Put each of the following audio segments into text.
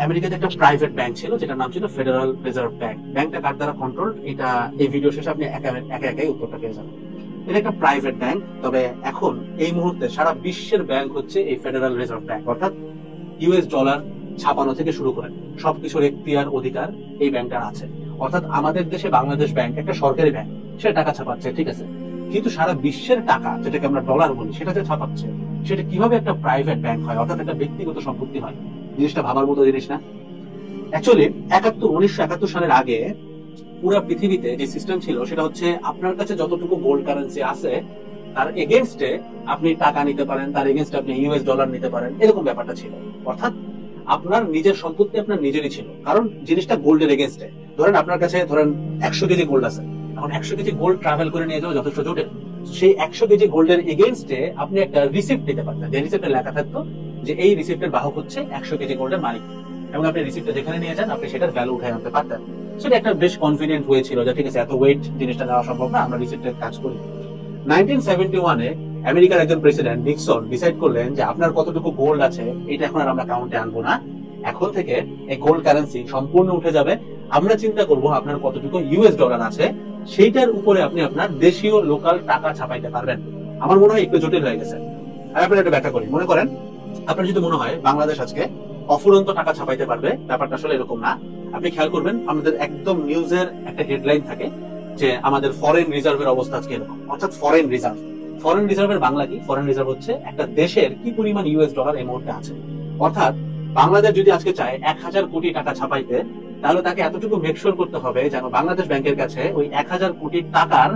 আমেরিকাতে একটা private bank ছিল যেটার নাম ছিল ফেডারেল রিজার্ভ ব্যাংক। ব্যাংকটা কার দ্বারা কন্ট্রোল, এটা এই ভিডিও শেষে আপনি একাই উত্তরটা পেয়ে যাবেন। এটা একটা প্রাইভেট ব্যাংক, তবে এখন এই মুহূর্তে সারা বিশ্বের ব্যাংক হচ্ছে এই ফেডারেল রিজার্ভ ব্যাংক, অর্থাৎ ইউএস ডলার ছাপানো থেকে শুরু করে সবকিছুর এখতিয়ার অধিকার এই ব্যাংকটার আছে। অর্থাৎ আমাদের দেশে বাংলাদেশ ব্যাংক একটা সরকারি ব্যাংক, সে টাকা ছাপাচ্ছে, ঠিক আছে, কিন্তু সারা বিশ্বের টাকা যেটাকে আমরা ডলার বলি সেটা যে ছাপাচ্ছে সেটা কিভাবে একটা প্রাইভেট ব্যাংক হয়, অর্থাৎ একটা ব্যক্তিগত সম্পত্তি হয়। জিনিসটা ভাবার মতো জিনিস না? অ্যাকচুয়ালি 1971 সালের আগে পুরো পৃথিবীতে যে সিস্টেম ছিল সেটা হচ্ছে আপনার কাছে যতটুকু গোল্ড কারেন্সি আছে তার এগেনস্টে আপনি টাকা নিতে পারেন, তার এগেনস্টে আপনি ইউএস ডলার নিতে পারেন, এরকম ব্যাপারটা ছিল। অর্থাৎ আপনার নিজের সম্পত্তি আপনার নিজেরই ছিল, কারণ জিনিসটা গোল্ডের এগেনস্টে। ধরেন আপনার কাছে 100 কেজি গোল্ড আছে, এখন 100 কেজি গোল্ড ট্রাভেল করে নিয়ে যাওয়া যথেষ্ট জটিল। সেই 100 কেজি গোল্ডের এগেনস্টে আপনি একটা রিসিপ্ট দিতে পারতেন, যে রিসিপ্টে লেখা থাকতো যে এই রিসিপ্টের বাহক হচ্ছে 100 কেজি গোল্ডের মালিক, এবং আপনি রিসিপ্টটা যেখানে নিয়ে যান আপনি সেটার ভ্যালু উঠায় আনতে পারতেন। সেটা একটা বেশ কনভিনিয়েন্ট হয়েছিল যে ঠিক আছে এত ওয়েট জিনিসটা নেওয়া সম্ভব না, আমরা রিসিপ্টের কাজ করি। 1971-এ আমেরিকার একজন প্রেসিডেন্ট নিক্সন ডিসাইড করলেন যে আপনার কতটুকু গোল্ড আছে এটা এখন আর আমরা কাউন্টে আনবো না, এখন থেকে এই গোল্ড কারেন্সি সম্পূর্ণ উঠে যাবে। আমরা চিন্তা করব আপনার কতটুকু ইউএস ডলার আছে, সেইটার উপরে আপনি আপনার দেশীয় লোকাল টাকা ছাপাইতে পারবেন। আমার মনে হয় একটু জটিল হয়ে গেছে, আমি আপনার একটু ব্যাখ্যা করি। মনে করেন আপনার যদি মনে হয় বাংলাদেশ আজকে অফুরন্ত টাকা ছাপাইতে পারবে, ব্যাপারটা আসলে এরকম না। আপনি খেয়াল করবেন আমাদের একদম নিউজের একটা হেডলাইন থাকে যে আমাদের ফরেন রিজার্ভের অবস্থা আজকে এরকম, অর্থাৎ ফরেন রিজার্ভ। ফরেন রিজার্ভের বাংলা কি? ফরেন রিজার্ভ হচ্ছে একটা দেশের কি পরিমাণ ইউএস ডলার এই মুহূর্তে আছে। অর্থাৎ বাংলাদেশ যদি আজকে চায় 1000 কোটি টাকা ছাপাইতে, তাহলে তাকে এতটুকু মেকশোর করতে হবে যেন বাংলাদেশ ব্যাংকের কাছে ওই 1000 কোটি টাকার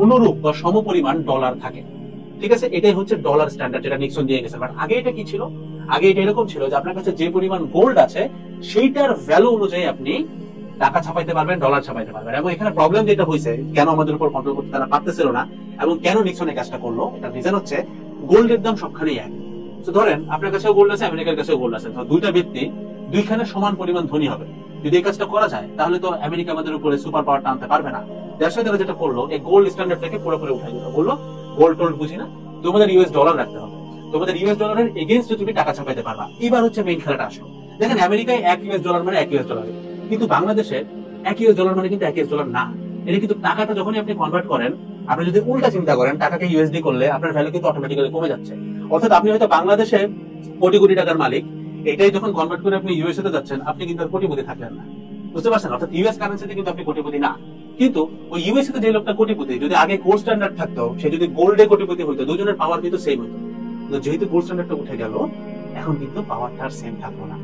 অনুরূপ বা সমপরিমাণ ডলার থাকে। ঠিক আছে, এটাই হচ্ছে ডলার স্ট্যান্ডার্ড যেটা নিক্সন দিয়ে গেছে। বাট আগে এটা কি ছিল? আগে এটা এরকম ছিল যে আপনার কাছে যে পরিমাণ গোল্ড আছে সেইটার ভ্যালু অনুযায়ী আপনি টাকা ছাপাইতে পারবেন, ডলার ছাপাইতে পারবেন। এবং এখানে প্রবলেম যেটা হয়েছে, কেন আমাদের উপর কন্ট্রোল করতে তারা পারতেছিল না এবং কেন নিক্সন এই কাজটা করলো, এটা রিজন হচ্ছে গোল্ডের দাম সবখানেই এক। তো ধরেন আপনার কাছেও গোল্ড আছে, আমেরিকার কাছেও গোল্ড আছে, তো দুইটা ব্যক্তি দুইখানে সমান পরিমাণ ধনী হবে। যদি এই কাজটা করা যায় তাহলে তো আমেরিকা আমাদের উপরে সুপার পাওয়ার টানতে পারবে না। যার সাথে তারা যেটা করলো, এই গোল্ড স্ট্যান্ডার্ডটাকে পুরোপুরি উঠাই দিল, বললো গোল্ড টোল্ড বুঝি না, তোমাদের ইউএস ডলার রাখতে হবে, তোমাদের ইউএস ডলারের এগেইনস্টে তুমি টাকা ছাপাইতে পারবা। এবার হচ্ছে মেইন খেলাটা আসলো। দেখেন আমেরিকায় 1 ইউএস ডলার মানে 1 ইউএস ডলার, কিন্তু বাংলাদেশে 1 ইউএস ডলার মানে কিন্তু 1 ইউএস ডলার না। এটা কিন্তু টাকাটা যখনই আপনি কনভার্ট করেন, আপনি যদি উল্টা চিন্তা করেন টাকাকে ইউএসডি করলে আপনার ভ্যালু কিন্তু অটোমেটিক্যালি কমে যাচ্ছে। অর্থাৎ আপনি হয়তো বাংলাদেশে কোটি কোটি টাকার মালিক, এটাই যখন কনভার্ট করে আপনি ইউএসএ তে যাচ্ছেন আপনি কিন্তু আর কোটিপতি থাকলেন না। বুঝতে পারছেন? অর্থাৎ ইউএস কারেন্সিতে কিন্তু আপনি কোটিপতি না, কিন্তু ওই ইউএসএ তে যে লোকটা কোটিপতি, যদি আগে গোল্ড স্ট্যান্ডার্ড থাকতো, সে যদি গোল্ডে কোটিপতি হইতো, দুজনের পাওয়ার কিন্তু সেম হতো। যেহেতু গোল্ড স্ট্যান্ডার্ডটা উঠে গেল, এখন কিন্তু পাওয়ারটা আর সেম থাকলো না।